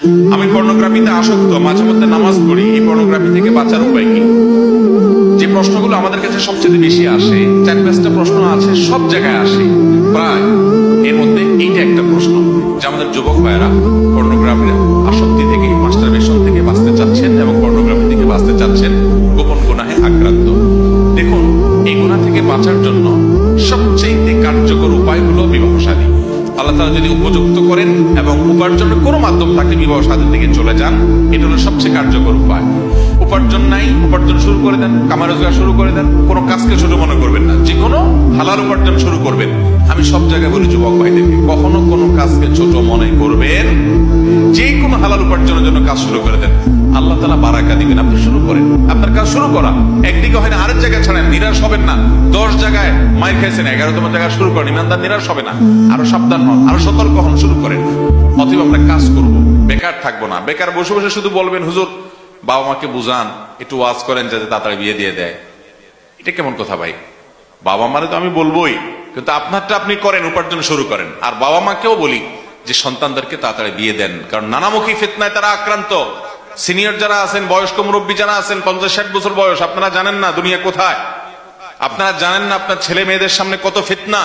আমি পর্নোগ্রাফিতে আসক্ত, মাঝে মধ্যে নামাজ পড়ি, এই পর্নোগ্রাফি থেকে বাঁচার উপায় কি? যে প্রশ্নগুলো আমাদের কাছে সবচেয়ে বেশি আসে, 4-5টা প্রশ্ন আছে, সব জায়গায় আসে প্রায়, এর মধ্যে এইটা একটা প্রশ্ন যে আমাদের যুবক ভাইয়েরা পর্নোগ্রাফির আসক্তি থেকে, মাস্টারবেশন থেকে বাঁচতে চাচ্ছেন এবং পর্নোগ্রাফি থেকে বাঁচতে চাচ্ছেন, গোপন গুনাহে আক্রান্ত। দেখুন, এই গুনাহ থেকে বাঁচার জন্য সবচেয়ে কার্যকর উপায় হলো বিবাহ শাদী। আল্লাহ তাআলা যদি উপযুক্ত করেন এবং উপার্জনের কোনো মাধ্যম থাকলে বিবাহ শাদীর দিকে চলে যান, এটা হলো সবচেয়ে কার্যকর উপায়। উপার্জন নাই, উপার্জন শুরু করে দেন, কামাই রোজগার শুরু করে দেন, কোনো কাজকে ছোট মনে করবেন না, যে কোনো হালাল উপার্জন শুরু করবেন। আমি সব জায়গায় বলি যুবক ভাইদেরকে, কখনো কোনো কাজকে ছোট মনে করবেন, যে কোনো হালাল উপার্জনের জন্য কাজ শুরু করে দেন, আল্লাহ তাআলা বারাকা দিবেন। আপনি শুরু করেন, আপনার কাজ শুরু করা একদিকে হয় না, আরেক জায়গায় ছাড়েন, নিরাশ হবেন না। 10 জায়গায় মাইর খাইছেন, 11তম জায়গায় শুরু করেন, ইমানদার নিরাশ হবে না, আরো সাবধান হন, আরো সতর্ক হন, শুরু করেন। অতএব আমরা কাজ করব, বেকার থাকবো না। বেকার বসে বসে শুধু বলবেন হুজুর বাবা মাকে বুঝান, একটু ওয়াজ করেন যাতে তাড়াতাড়ি বিয়ে দিয়ে দেয়, এটা কেমন কথা ভাই? বাবা মারে তো আমি বলবোই, কিন্তু আপনারটা আপনি করেন, উপার্জন শুরু করেন। আর বাবা মাকেও বলি যে সন্তানদেরকে তাড়াতাড়ি বিয়ে দেন, কারণ নানামুখী ফিতনায় তারা আক্রান্ত। সিনিয়র যারা আছেন, বয়স্ক মুরব্বী যারা আছেন, 50-60 বছর বয়স, আপনারা জানেন না দুনিয়া কোথায়, আপনারা জানেন না আপনার ছেলে মেয়েদের সামনে কত ফিতনা।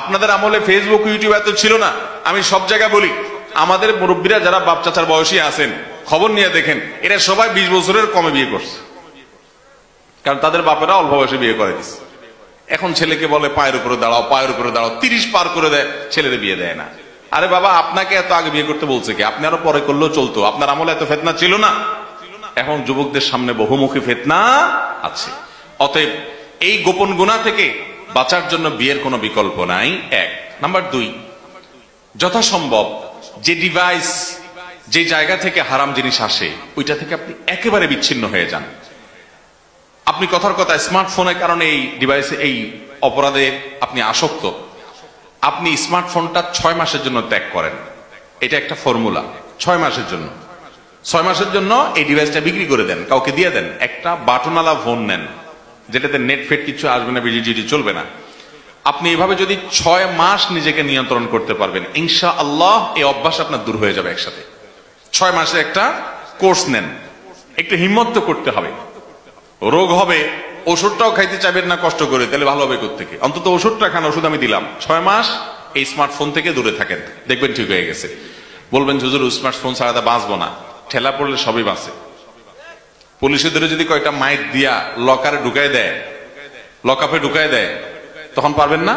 আপনাদের আমলে ফেসবুক ইউটিউব এত ছিল না। আমি সব জায়গায় বলি, আমাদের মুরব্বীরা যারা বাপ চাচার বয়সী আছেন, খবর নিয়ে দেখেন, এরা সবাই 20 বছরের কমে বিয়ে করছে, কারণ তাদের বাপেরা অল্প বয়সে বিয়ে করে দিচ্ছে। এখন ছেলেকে বলে পায়ের উপরে দাঁড়াও, পায়ের উপরে দাঁড়াও, 30 পার করে দেয়, ছেলেদের বিয়ে দেয় না। আরে বাবা, আপনাকে এত আগে বিয়ে করতে বলছে কি? আপনি আরো পরে করলেও চলতো, আপনার আমলে এত ফিতনা ছিল না। এখন যুবকদের সামনে বহুমুখী ফিতনা আছে। অতএব এই গোপন গুনাহ থেকে বাঁচার জন্য বিয়ের কোনো বিকল্প নাই, 1 নাম্বার 2, যথাসম্ভব যে ডিভাইস, যে জায়গা থেকে হারাম জিনিস আসে, ওইটা থেকে আপনি একেবারে বিচ্ছিন্ন হয়ে যান। আপনি কথার কথা স্মার্টফোনের কারণে এই ডিভাইসে, এই অপরাধে আপনি আসক্ত, আপনি স্মার্টফোনটা 6 মাসের জন্য ত্যাগ করেন। এটা একটা ফর্মুলা, 6 মাসের জন্য। 6 মাসের জন্য এই ডিভাইসটা বিক্রি করে দেন, কাউকে দিয়ে দেন। একটা বাটনওয়ালা ফোন নেন, যেটাতে নেট ফেট কিছু আসবে না, বিজিটি চলবে না। আপনি এভাবে যদি 6 মাস নিজেকে নিয়ন্ত্রণ করতে পারবেন, ইনশাআল্লাহ এই অভ্যাস আপনার দূর হয়ে যাবে একসাথে। 6 মাসে একটা কোর্স নেন, একটু হিম্মত তো করতে হবে। রোগ হবে, ওষুধটাও খাইতে চাইবেন না কষ্ট করে, তাহলে ভালো হবে কোত্থেকে? অন্তত ওষুধটা খান, ওষুধ আমি দিলাম। 6 মাস এই স্মার্টফোন থেকে দূরে থাকেন, দেখবেন ঠিক হয়ে গেছে। বলবেন হুজুর স্মার্টফোন ছাড়া বাঁচবো না, ঠেলা পড়লে সবই বাঁচে। পুলিশদের যদি কয়টা মাইক দিয়া লকারে ঢুকাই দেয়, লকআপে ঢুকাই দেয়, তখন পারবেন না?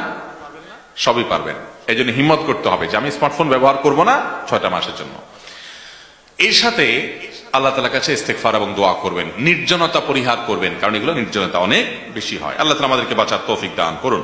সবই পারবেন। এই জন্য হিম্মত করতে হবে যে আমি স্মার্টফোন ব্যবহার করব না 6টা মাসের জন্য। এর সাথে আল্লাহ তাআলার কাছে ইস্তেগফার এবং দোয়া করবেন, নির্জনতা পরিহার করবেন, কারণ এগুলো নির্জনতা অনেক বেশি হয়। আল্লাহ তাআলা আমাদেরকে বাঁচার তৌফিক দান করুন।